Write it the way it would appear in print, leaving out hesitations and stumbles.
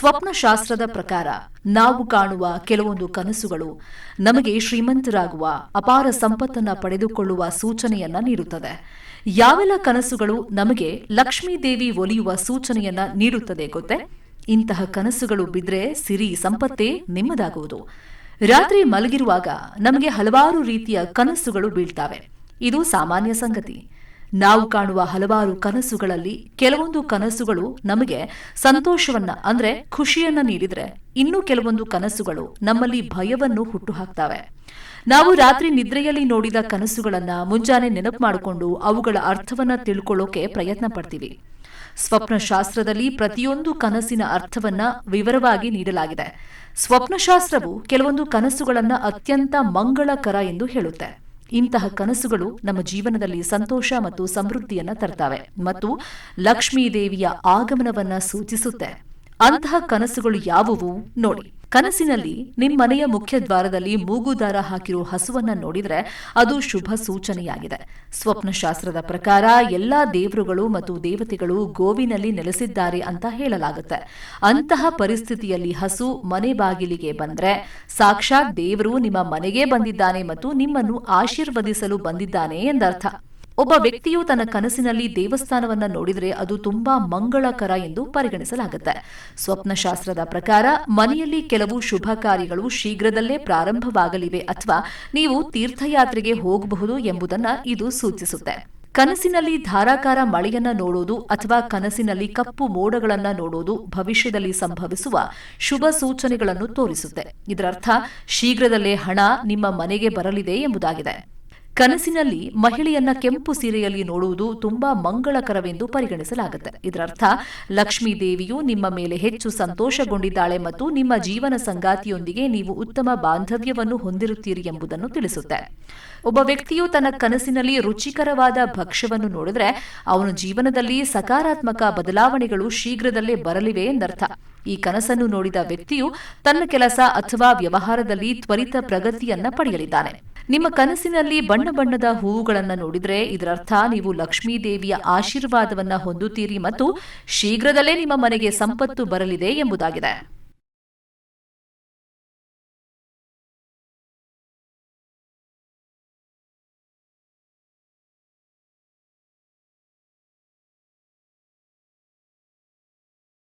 ಸ್ವಪ್ನಶಾಸ್ತ್ರದ ಪ್ರಕಾರ ನಾವು ಕಾಣುವ ಕೆಲವೊಂದು ಕನಸುಗಳು ನಮಗೆ ಶ್ರೀಮಂತರಾಗುವ, ಅಪಾರ ಸಂಪತ್ತನ್ನ ಪಡೆದುಕೊಳ್ಳುವ ಸೂಚನೆಯನ್ನ ನೀಡುತ್ತದೆ. ಯಾವೆಲ್ಲ ಕನಸುಗಳು ನಮಗೆ ಲಕ್ಷ್ಮೀದೇವಿ ಒಲಿಯುವ ಸೂಚನೆಯನ್ನ ನೀಡುತ್ತದೆ ಗೊತ್ತೇ? ಇಂತಹ ಕನಸುಗಳು ಬಿದ್ರೆ ಸಿರಿ ಸಂಪತ್ತೇ ನಿಮ್ಮದಾಗುವುದು. ರಾತ್ರಿ ಮಲಗಿರುವಾಗ ನಮಗೆ ಹಲವಾರು ರೀತಿಯ ಕನಸುಗಳು ಬೀಳ್ತಾವೆ. ಇದು ಸಾಮಾನ್ಯ ಸಂಗತಿ. ನಾವು ಕಾಣುವ ಹಲವಾರು ಕನಸುಗಳಲ್ಲಿ ಕೆಲವೊಂದು ಕನಸುಗಳು ನಮಗೆ ಸಂತೋಷವನ್ನ ಅಂದ್ರೆ ಖುಷಿಯನ್ನ ನೀಡಿದ್ರೆ, ಇನ್ನು ಕೆಲವೊಂದು ಕನಸುಗಳು ನಮ್ಮಲ್ಲಿ ಭಯವನ್ನು ಹುಟ್ಟುಹಾಕ್ತವೆ. ನಾವು ರಾತ್ರಿ ನಿದ್ರೆಯಲ್ಲಿ ನೋಡಿದ ಕನಸುಗಳನ್ನ ಮುಂಜಾನೆ ನೆನಪು ಮಾಡಿಕೊಂಡು ಅವುಗಳ ಅರ್ಥವನ್ನ ತಿಳ್ಕೊಳ್ಳೋಕೆ ಪ್ರಯತ್ನ ಪಡ್ತೀವಿ. ಸ್ವಪ್ನಶಾಸ್ತ್ರದಲ್ಲಿ ಪ್ರತಿಯೊಂದು ಕನಸಿನ ಅರ್ಥವನ್ನ ವಿವರವಾಗಿ ನೀಡಲಾಗಿದೆ. ಸ್ವಪ್ನಶಾಸ್ತ್ರವು ಕೆಲವೊಂದು ಕನಸುಗಳನ್ನ ಅತ್ಯಂತ ಮಂಗಳಕರ ಎಂದು ಹೇಳುತ್ತೆ. ಇಂತಹ ಕನಸುಗಳು ನಮ್ಮ ಜೀವನದಲ್ಲಿ ಸಂತೋಷ ಮತ್ತು ಸಮೃದ್ಧಿಯನ್ನ ತರ್ತವೆ ಮತ್ತು ಲಕ್ಷ್ಮೀ ದೇವಿಯ ಆಗಮನವನ್ನ ಸೂಚಿಸುತ್ತೆ. ಅಂತಹ ಕನಸುಗಳು ಯಾವುವು ನೋಡಿ. ಕನಸಿನಲ್ಲಿ ನಿಮ್ಮನೆಯ ಮುಖ್ಯ ದ್ವಾರದಲ್ಲಿ ಮೂಗುದಾರ ಹಾಕಿರೋ ಹಸುವನ್ನ ನೋಡಿದ್ರೆ ಅದು ಶುಭ ಸೂಚನೆಯಾಗಿದೆ. ಸ್ವಪ್ನಶಾಸ್ತ್ರದ ಪ್ರಕಾರ ಎಲ್ಲಾ ದೇವರುಗಳು ಮತ್ತು ದೇವತೆಗಳು ಗೋವಿನಲ್ಲಿ ನೆಲೆಸಿದ್ದಾರೆ ಅಂತ ಹೇಳಲಾಗುತ್ತೆ. ಅಂತಹ ಪರಿಸ್ಥಿತಿಯಲ್ಲಿ ಹಸು ಮನೆ ಬಾಗಿಲಿಗೆ ಬಂದ್ರೆ ಸಾಕ್ಷಾತ್ ದೇವರು ನಿಮ್ಮ ಮನೆಗೆ ಬಂದಿದ್ದಾನೆ ಮತ್ತು ನಿಮ್ಮನ್ನು ಆಶೀರ್ವದಿಸಲು ಬಂದಿದ್ದಾನೆ ಎಂದರ್ಥ. ಒಬ್ಬ ವ್ಯಕ್ತಿಯು ತನ್ನ ಕನಸಿನಲ್ಲಿ ದೇವಸ್ಥಾನವನ್ನ ನೋಡಿದರೆ ಅದು ತುಂಬಾ ಮಂಗಳಕರ ಎಂದು ಪರಿಗಣಿಸಲಾಗುತ್ತೆ. ಸ್ವಪ್ನಶಾಸ್ತ್ರದ ಪ್ರಕಾರ ಮನೆಯಲ್ಲಿ ಕೆಲವು ಶುಭ ಕಾರ್ಯಗಳು ಶೀಘ್ರದಲ್ಲೇ ಪ್ರಾರಂಭವಾಗಲಿವೆ ಅಥವಾ ನೀವು ತೀರ್ಥಯಾತ್ರೆಗೆ ಹೋಗಬಹುದು ಎಂಬುದನ್ನ ಇದು ಸೂಚಿಸುತ್ತೆ. ಕನಸಿನಲ್ಲಿ ಧಾರಾಕಾರ ಮಳೆಯನ್ನ ನೋಡೋದು ಅಥವಾ ಕನಸಿನಲ್ಲಿ ಕಪ್ಪು ಮೋಡಗಳನ್ನ ನೋಡೋದು ಭವಿಷ್ಯದಲ್ಲಿ ಸಂಭವಿಸುವ ಶುಭ ಸೂಚನೆಗಳನ್ನು ತೋರಿಸುತ್ತೆ. ಇದರರ್ಥ ಶೀಘ್ರದಲ್ಲೇ ಹಣ ನಿಮ್ಮ ಮನೆಗೆ ಬರಲಿದೆ ಎಂಬುದಾಗಿದೆ. ಕನಸಿನಲ್ಲಿ ಮಹಿಳೆಯನ್ನ ಕೆಂಪು ಸೀರೆಯಲ್ಲಿ ನೋಡುವುದು ತುಂಬಾ ಮಂಗಳಕರವೆಂದು ಪರಿಗಣಿಸಲಾಗುತ್ತೆ. ಇದರರ್ಥ ಲಕ್ಷ್ಮೀ ದೇವಿಯು ನಿಮ್ಮ ಮೇಲೆ ಹೆಚ್ಚು ಸಂತೋಷಗೊಂಡಿದ್ದಾಳೆ ಮತ್ತು ನಿಮ್ಮ ಜೀವನ ಸಂಗಾತಿಯೊಂದಿಗೆ ನೀವು ಉತ್ತಮ ಬಾಂಧವ್ಯವನ್ನು ಹೊಂದಿರುತ್ತೀರಿ ಎಂಬುದನ್ನು ತಿಳಿಸುತ್ತೆ. ಒಬ್ಬ ವ್ಯಕ್ತಿಯು ತನ್ನ ಕನಸಿನಲ್ಲಿ ರುಚಿಕರವಾದ ಭಕ್ಷ್ಯವನ್ನು ನೋಡಿದ್ರೆ ಅವನ ಜೀವನದಲ್ಲಿ ಸಕಾರಾತ್ಮಕ ಬದಲಾವಣೆಗಳು ಶೀಘ್ರದಲ್ಲೇ ಬರಲಿವೆ ಎಂದರ್ಥ. ಈ ಕನಸನ್ನು ನೋಡಿದ ವ್ಯಕ್ತಿಯು ತನ್ನ ಕೆಲಸ ಅಥವಾ ವ್ಯವಹಾರದಲ್ಲಿ ತ್ವರಿತ ಪ್ರಗತಿಯನ್ನ ಪಡೆಯಲಿದ್ದಾನೆ. ನಿಮ್ಮ ಕನಸಿನಲ್ಲಿ ಬಣ್ಣ ಬಣ್ಣದ ಹೂವುಗಳನ್ನು ನೋಡಿದ್ರೆ ಇದರರ್ಥ ನೀವು ಲಕ್ಷ್ಮೀ ದೇವಿಯ ಆಶೀರ್ವಾದವನ್ನ ಹೊಂದುತ್ತೀರಿ ಮತ್ತು ಶೀಘ್ರದಲ್ಲೇ ನಿಮ್ಮ ಮನೆಗೆ ಸಂಪತ್ತು ಬರಲಿದೆ ಎಂಬುದಾಗಿದೆ.